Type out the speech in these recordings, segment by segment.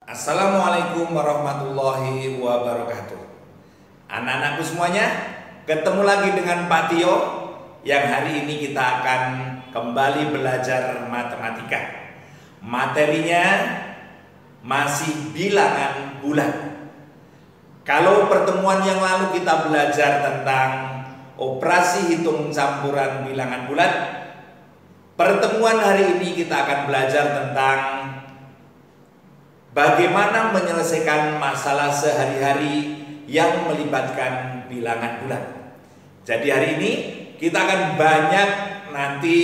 Assalamualaikum warahmatullahi wabarakatuh. Anak-anakku semuanya, ketemu lagi dengan Pak Tio yang hari ini kita akan kembali belajar matematika. Materinya masih bilangan bulat. Kalau pertemuan yang lalu kita belajar tentang operasi hitung campuran bilangan bulat, pertemuan hari ini kita akan belajar tentang bagaimana menyelesaikan masalah sehari-hari yang melibatkan bilangan bulat. Jadi hari ini kita akan banyak nanti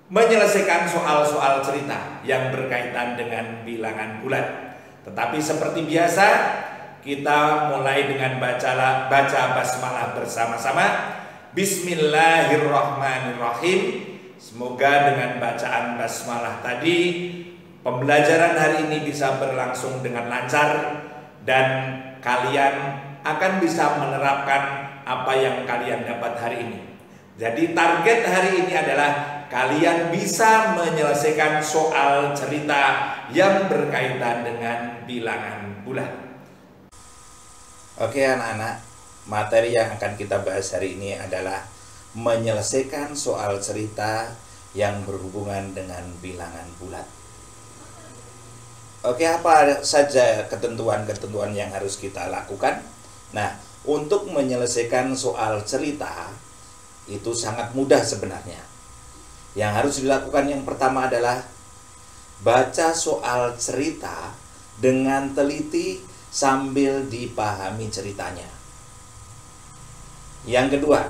menyelesaikan soal-soal cerita yang berkaitan dengan bilangan bulat. Tetapi seperti biasa, kita mulai dengan baca basmalah bersama-sama. Bismillahirrahmanirrahim. Semoga dengan bacaan basmalah tadi pembelajaran hari ini bisa berlangsung dengan lancar dan kalian akan bisa menerapkan apa yang kalian dapat hari ini. Jadi target hari ini adalah kalian bisa menyelesaikan soal cerita yang berkaitan dengan bilangan bulat. Oke anak-anak, materi yang akan kita bahas hari ini adalah menyelesaikan soal cerita yang berhubungan dengan bilangan bulat. Oke, apa saja ketentuan-ketentuan yang harus kita lakukan? Nah, untuk menyelesaikan soal cerita itu sangat mudah sebenarnya. Yang harus dilakukan yang pertama adalah baca soal cerita dengan teliti sambil dipahami ceritanya. Yang kedua,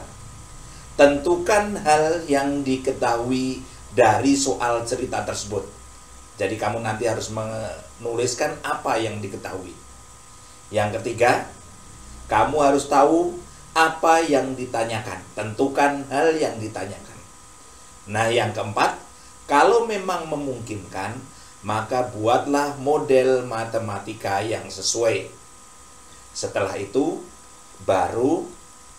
tentukan hal yang diketahui dari soal cerita tersebut. Jadi kamu nanti harus menuliskan apa yang diketahui. Yang ketiga, kamu harus tahu apa yang ditanyakan. Tentukan hal yang ditanyakan. Nah, yang keempat, kalau memang memungkinkan, maka buatlah model matematika yang sesuai. Setelah itu, baru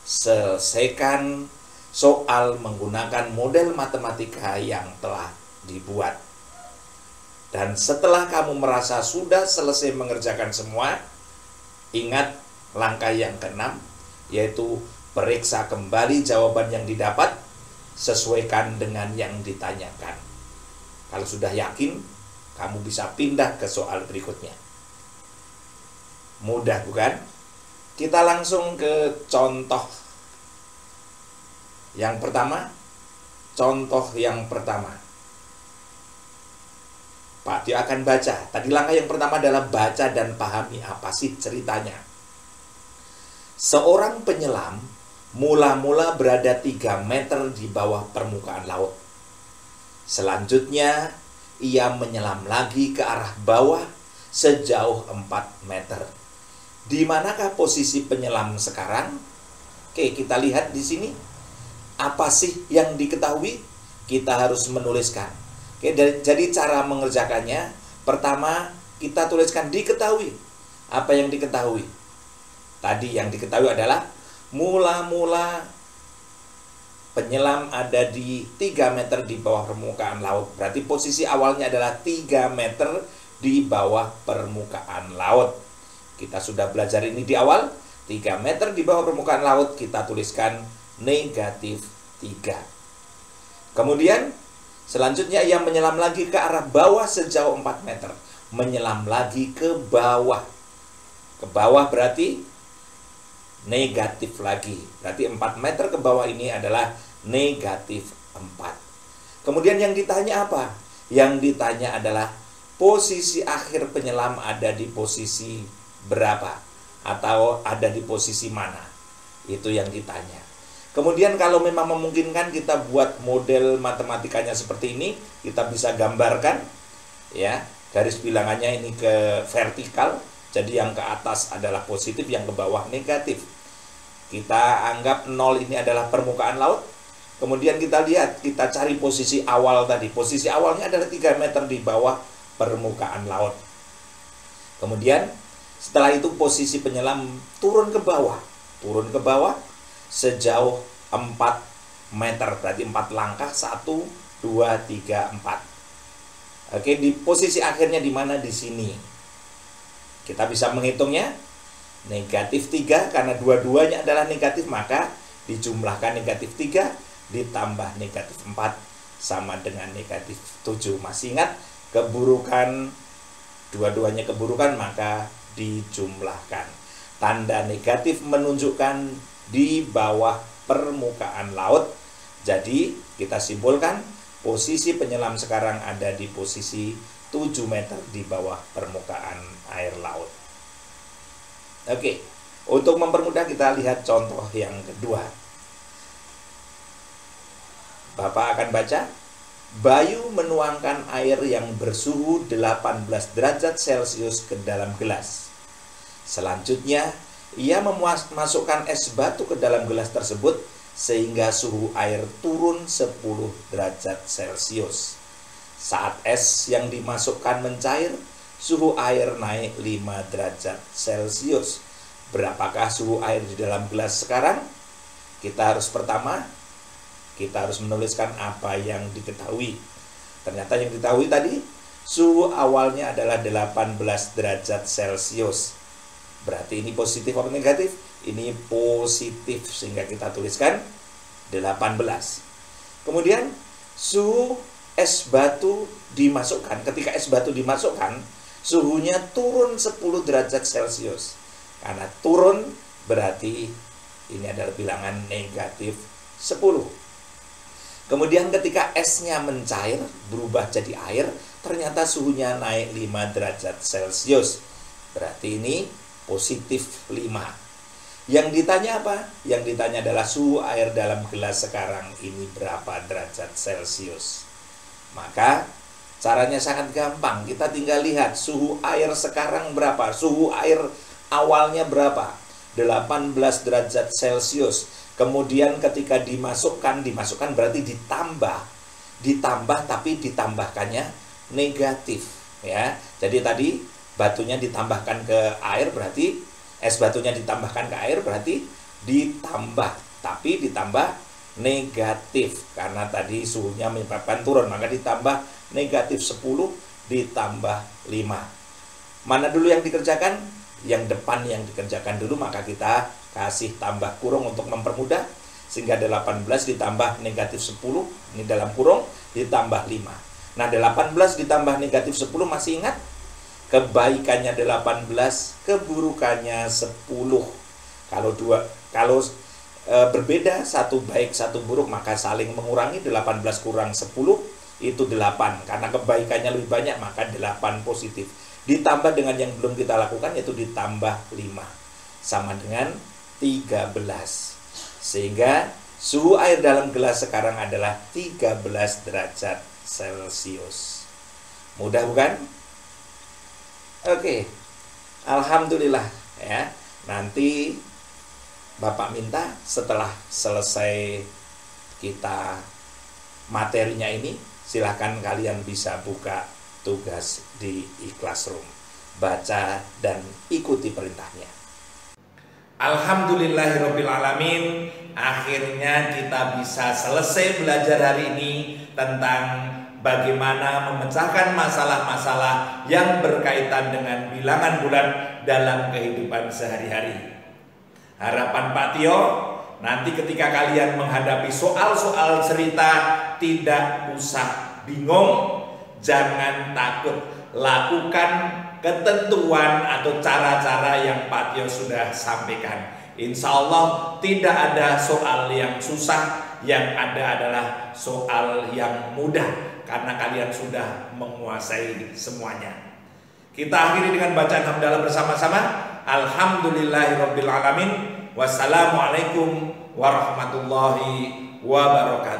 selesaikan soal menggunakan model matematika yang telah dibuat. Dan setelah kamu merasa sudah selesai mengerjakan semua, ingat langkah yang keenam, yaitu periksa kembali jawaban yang didapat, sesuaikan dengan yang ditanyakan. Kalau sudah yakin, kamu bisa pindah ke soal berikutnya. Mudah bukan? Kita langsung ke contoh. Yang pertama, contoh yang pertama. Pak Tio akan baca. Tadi langkah yang pertama adalah baca dan pahami apa sih ceritanya. Seorang penyelam mula-mula berada 3 meter di bawah permukaan laut. Selanjutnya, ia menyelam lagi ke arah bawah sejauh 4 meter. Di manakah posisi penyelam sekarang? Oke, kita lihat di sini. Apa sih yang diketahui? Kita harus menuliskan. Oke, jadi cara mengerjakannya, pertama kita tuliskan diketahui. Apa yang diketahui? Tadi yang diketahui adalah mula-mula penyelam ada di 3 meter di bawah permukaan laut. Berarti posisi awalnya adalah 3 meter di bawah permukaan laut. Kita sudah belajar ini di awal. 3 meter di bawah permukaan laut, kita tuliskan negatif 3. Kemudian selanjutnya ia menyelam lagi ke arah bawah sejauh 4 meter. Menyelam lagi ke bawah. Ke bawah berarti negatif lagi. Berarti 4 meter ke bawah ini adalah negatif 4. Kemudian yang ditanya apa? Yang ditanya adalah posisi akhir penyelam ada di posisi berapa? Atau ada di posisi mana? Itu yang ditanya. Kemudian kalau memang memungkinkan kita buat model matematikanya seperti ini, kita bisa gambarkan ya, garis bilangannya ini ke vertikal, jadi yang ke atas adalah positif, yang ke bawah negatif. Kita anggap 0 ini adalah permukaan laut. Kemudian kita lihat, kita cari posisi awal tadi. Posisi awalnya adalah 3 meter di bawah permukaan laut. Kemudian setelah itu posisi penyelam turun ke bawah. Turun ke bawah sejauh 4 meter, berarti 4 langkah, 1, 2, 3, 4. Oke, di posisi akhirnya di mana? Di sini. Kita bisa menghitungnya. Negatif 3 karena dua-duanya adalah negatif, maka dijumlahkan negatif 3 ditambah negatif 4 sama dengan negatif 7. Masih ingat keburukan, dua-duanya keburukan, maka dijumlahkan. Tanda negatif menunjukkan di bawah permukaan laut. Jadi kita simpulkan posisi penyelam sekarang ada di posisi 7 meter di bawah permukaan air laut. Oke, untuk mempermudah kita lihat contoh yang kedua. Bapak akan baca. Bayu menuangkan air yang bersuhu 18 derajat Celcius ke dalam gelas. Selanjutnya, ia memasukkan es batu ke dalam gelas tersebut sehingga suhu air turun 10 derajat Celcius. Saat es yang dimasukkan mencair, suhu air naik 5 derajat Celcius. Berapakah suhu air di dalam gelas sekarang? Kita harus menuliskan apa yang diketahui. Ternyata yang diketahui tadi, suhu awalnya adalah 18 derajat Celcius. Berarti ini positif atau negatif? Ini positif, sehingga kita tuliskan 18. Kemudian suhu es batu dimasukkan. Ketika es batu dimasukkan, suhunya turun 10 derajat Celcius. Karena turun berarti ini adalah bilangan negatif 10. Kemudian ketika esnya mencair, berubah jadi air, ternyata suhunya naik 5 derajat Celcius. Berarti ini positif 5. Yang ditanya apa? Yang ditanya adalah suhu air dalam gelas sekarang ini berapa derajat Celcius. Maka caranya sangat gampang. Kita tinggal lihat suhu air sekarang berapa. Suhu air awalnya berapa? 18 derajat Celcius. Kemudian ketika dimasukkan berarti ditambah tapi ditambahkannya negatif, ya. Jadi tadi batunya ditambahkan ke air, berarti es batunya ditambahkan ke air berarti ditambah, tapi ditambah negatif karena tadi suhunya menyebabkan turun, maka ditambah negatif 10 ditambah 5. Mana dulu yang dikerjakan? Yang depan yang dikerjakan dulu, maka kita kasih tambah kurung untuk mempermudah, sehingga 18 ditambah negatif 10, ini dalam kurung, ditambah 5. Nah, 18 ditambah negatif 10 masih ingat? Kebaikannya 18, keburukannya 10. Kalau berbeda, satu baik satu buruk, maka saling mengurangi. 18 kurang 10 itu 8. Karena kebaikannya lebih banyak, maka 8 positif. Ditambah dengan yang belum kita lakukan, yaitu ditambah 5. Sama dengan 13. Sehingga suhu air dalam gelas sekarang adalah 13 derajat Celcius. Mudah bukan? Oke. Alhamdulillah, ya. Nanti Bapak minta setelah selesai kita materinya ini, silahkan kalian bisa buka tugas di e-classroom. Baca dan ikuti perintahnya. Alhamdulillahirrabbilalamin. Akhirnya kita bisa selesai belajar hari ini tentang bagaimana memecahkan masalah-masalah yang berkaitan dengan bilangan bulan dalam kehidupan sehari-hari. Harapan Pak Tio, nanti ketika kalian menghadapi soal-soal cerita, tidak usah bingung, jangan takut, lakukan ketentuan atau cara-cara yang Pak Tio sudah sampaikan. Insya Allah tidak ada soal yang susah, yang ada adalah soal yang mudah karena kalian sudah menguasai semuanya. Kita akhiri dengan bacaan hamdalah bersama-sama. Alhamdulillahirabbil alamin. Wassalamualaikum warahmatullahi wabarakatuh.